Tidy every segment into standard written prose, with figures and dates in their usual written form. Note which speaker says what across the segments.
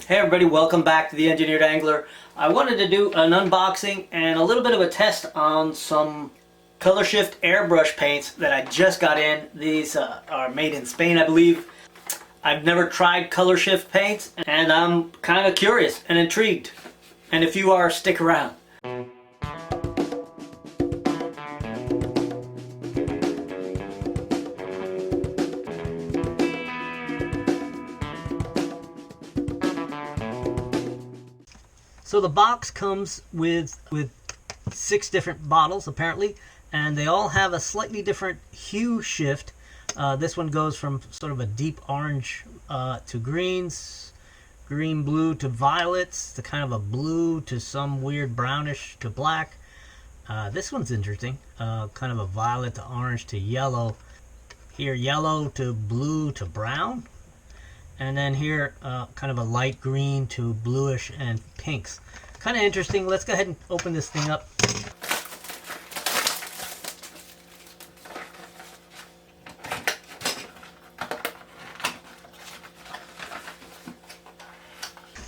Speaker 1: Hey everybody, welcome back to the Engineered Angler. I wanted to do an unboxing and a little bit of a test on some Color Shift airbrush paints that I just got in. These are made in Spain, I believe. I've never tried Color Shift paints and I'm kind of curious and intrigued. And if you are, stick around. So the box comes with 6 different bottles apparently, and they all have a slightly different hue shift. This one goes from sort of a deep orange to greens, green blue to violets, to kind of a blue to some weird brownish to black. This one's interesting, kind of a violet to orange to yellow. Here yellow to blue to brown. And then here, kind of a light green to bluish and pinks. Kind of interesting. Let's go ahead and open this thing up.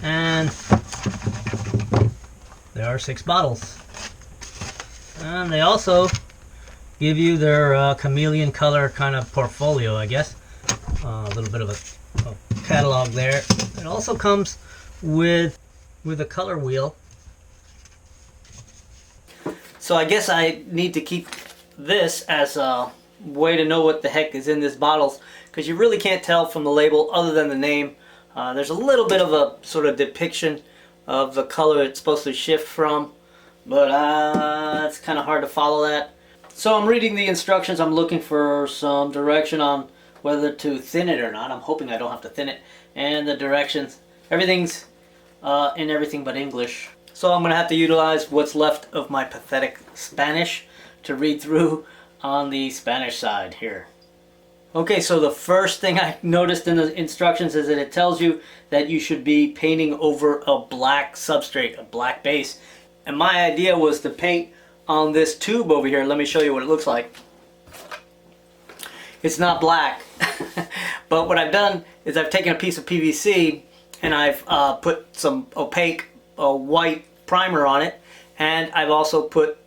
Speaker 1: And there are 6 bottles. And they also give you their chameleon color kind of portfolio, I guess. A little bit of a catalog there. It also comes with a color wheel. So I guess I need to keep this as a way to know what the heck is in these bottles, because you really can't tell from the label other than the name. There's a little bit of a sort of depiction of the color it's supposed to shift from, but it's kind of hard to follow that. So I'm reading the instructions. I'm looking for some direction on whether to thin it or not. I'm hoping I don't have to thin it. And the directions, everything's in everything but English. So I'm going to have to utilize what's left of my pathetic Spanish to read through on the Spanish side here. Okay, so the first thing I noticed in the instructions is that it tells you that you should be painting over a black substrate, a black base. And my idea was to paint on this tube over here. Let me show you what it looks like. It's not black. But what I've done is I've taken a piece of PVC and I've put some opaque white primer on it, and I've also put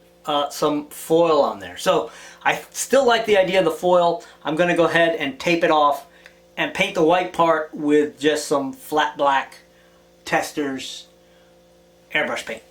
Speaker 1: some foil on there. So I still like the idea of the foil. I'm going to go ahead and tape it off and paint the white part with just some flat black Testors airbrush paint.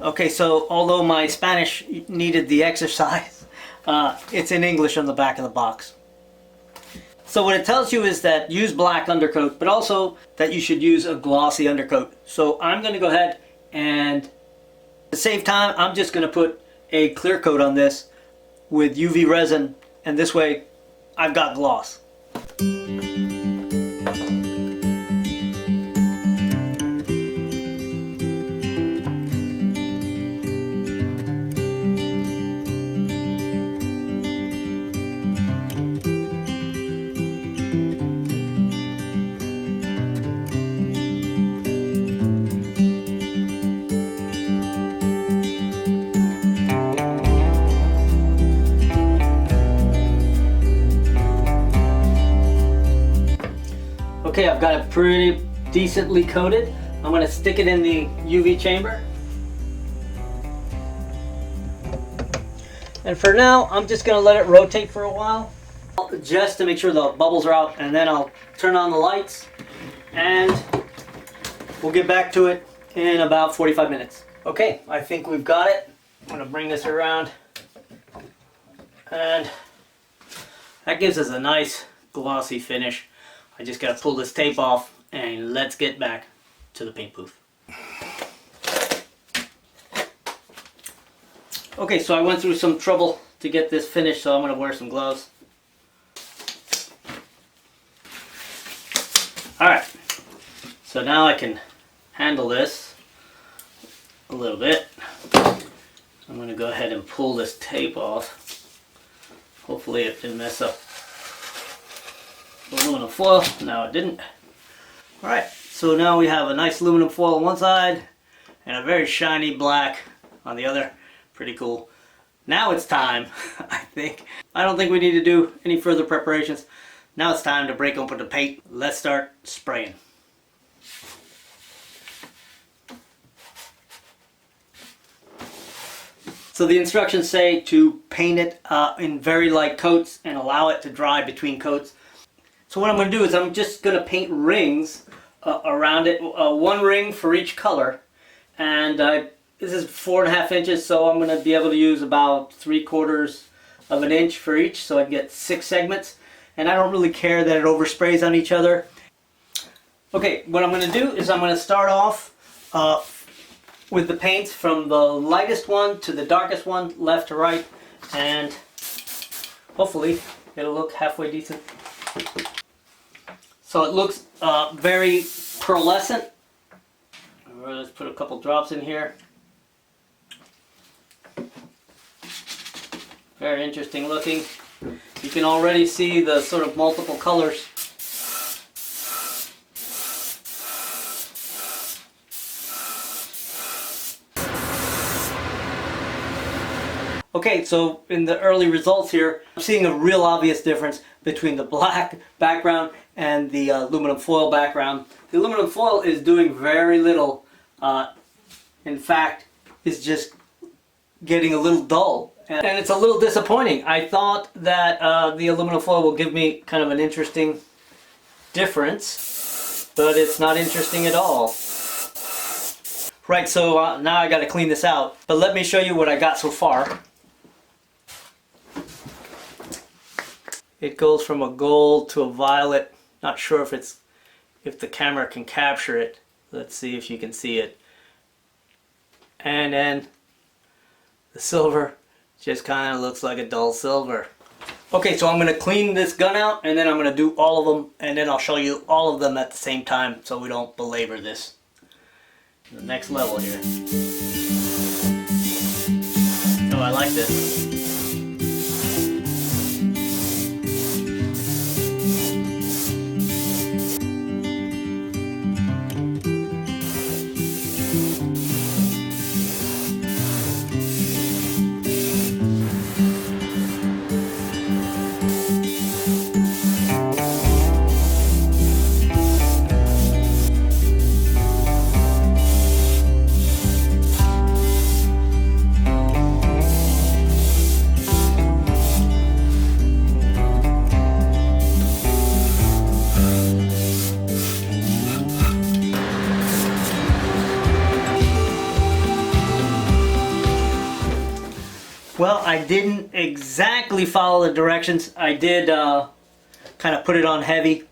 Speaker 1: Okay, so although my Spanish needed the exercise, it's in English on the back of the box. So what it tells you is that use black undercoat, but also that you should use a glossy undercoat. So I'm going to go ahead and to save time, I'm just going to put a clear coat on this with UV resin, and this way I've got gloss. Okay, I've got it pretty decently coated. I'm going to stick it in the UV chamber. And for now, I'm just going to let it rotate for a while, just to make sure the bubbles are out, and then I'll turn on the lights and we'll get back to it in about 45 minutes. Okay, I think we've got it. I'm going to bring this around, and that gives us a nice glossy finish. I just gotta pull this tape off and let's get back to the paint booth. Okay, so I went through some trouble to get this finished, so I'm going to wear some gloves. Alright, so now I can handle this a little bit. I'm going to go ahead and pull this tape off. Hopefully it didn't mess up the aluminum foil. No, it didn't. Alright, so now we have a nice aluminum foil on one side and a very shiny black on the other. Pretty cool. Now it's time, I think. I don't think we need to do any further preparations. Now it's time to break open the paint. Let's start spraying. So the instructions say to paint it in very light coats and allow it to dry between coats. So what I'm going to do is I'm just going to paint rings around it, one ring for each color. And this is 4.5 inches, so I'm going to be able to use about 3/4 of an inch for each, so I get 6 segments. And I don't really care that it oversprays on each other. Okay, what I'm going to do is I'm going to start off with the paints from the lightest one to the darkest one, left to right, and hopefully it'll look halfway decent. So it looks very pearlescent. Let's put a couple drops in here. Very interesting looking. You can already see the sort of multiple colors. Okay, so in the early results here, I'm seeing a real obvious difference between the black background and the aluminum foil background. The aluminum foil is doing very little. In fact, it's just getting a little dull. And it's a little disappointing. I thought that the aluminum foil will give me kind of an interesting difference, but it's not interesting at all. Right, so now I got to clean this out. But let me show you what I got so far. It goes from a gold to a violet. Not sure if the camera can capture it. Let's see if you can see it. And then the silver just kind of looks like a dull silver. Okay, so I'm going to clean this gun out and then I'm going to do all of them and then I'll show you all of them at the same time so we don't belabor this. The next level here. Oh, I like this. Well, I didn't exactly follow the directions. I did kind of put it on heavy,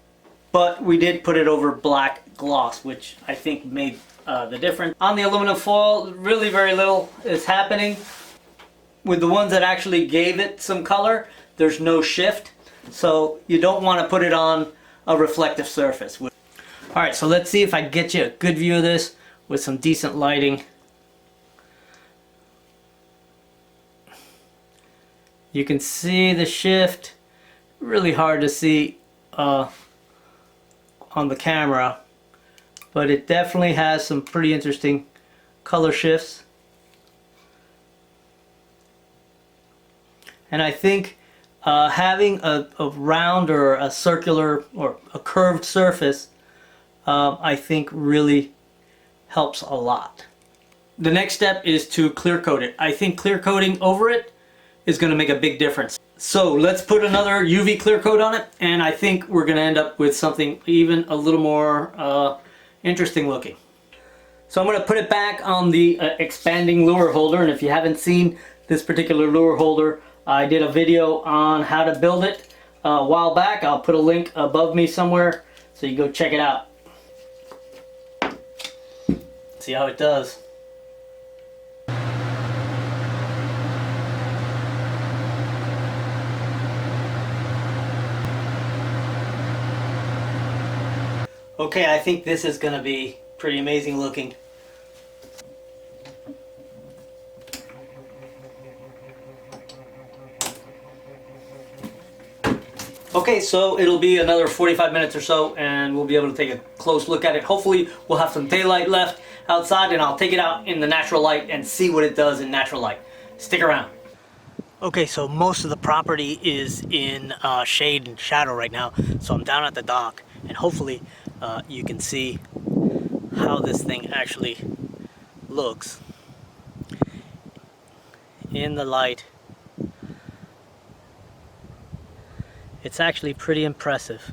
Speaker 1: but we did put it over black gloss, which I think made the difference. On the aluminum foil, really very little is happening. With the ones that actually gave it some color, there's no shift, so you don't want to put it on a reflective surface. Alright, so let's see if I can get you a good view of this with some decent lighting. You can see the shift. Really hard to see on the camera, but it definitely has some pretty interesting color shifts. And I think having a round or a circular or a curved surface I think really helps a lot. The next step is to clear coat it. I think clear coating over it is going to make a big difference. So let's put another UV clear coat on it, and I think we're going to end up with something even a little more interesting looking. So I'm going to put it back on the expanding lure holder, and if you haven't seen this particular lure holder, I did a video on how to build it a while back. I'll put a link above me somewhere so you go check it out. See how it does. Okay, I think this is going to be pretty amazing looking. Okay, so it'll be another 45 minutes or so and we'll be able to take a close look at it. Hopefully we'll have some daylight left outside and I'll take it out in the natural light and see what it does in natural light. Stick around. Okay, so most of the property is in shade and shadow right now, so I'm down at the dock and hopefully you can see how this thing actually looks in the light. It's actually pretty impressive.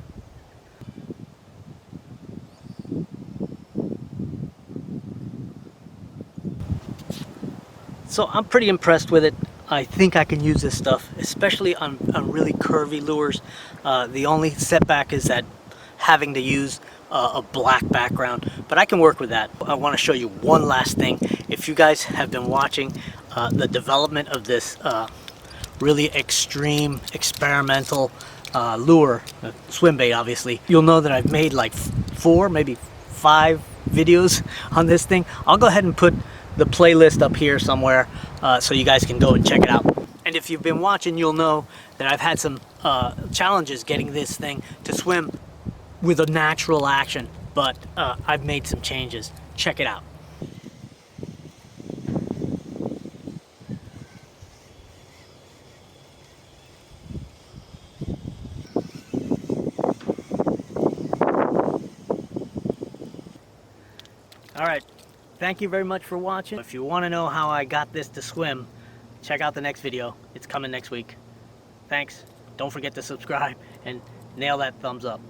Speaker 1: So I'm pretty impressed with it. I think I can use this stuff, especially on really curvy lures. The only setback is that having to use a black background, but I can work with that. I want to show you one last thing. If you guys have been watching the development of this really extreme experimental lure, swim bait obviously, you'll know that I've made like 4, maybe 5 videos on this thing. I'll go ahead and put the playlist up here somewhere so you guys can go and check it out. And if you've been watching, you'll know that I've had some challenges getting this thing to swim with a natural action, but I've made some changes. Check it out. All right, thank you very much for watching. If you want to know how I got this to swim, check out the next video. It's coming next week. Thanks. Don't forget to subscribe and nail that thumbs up.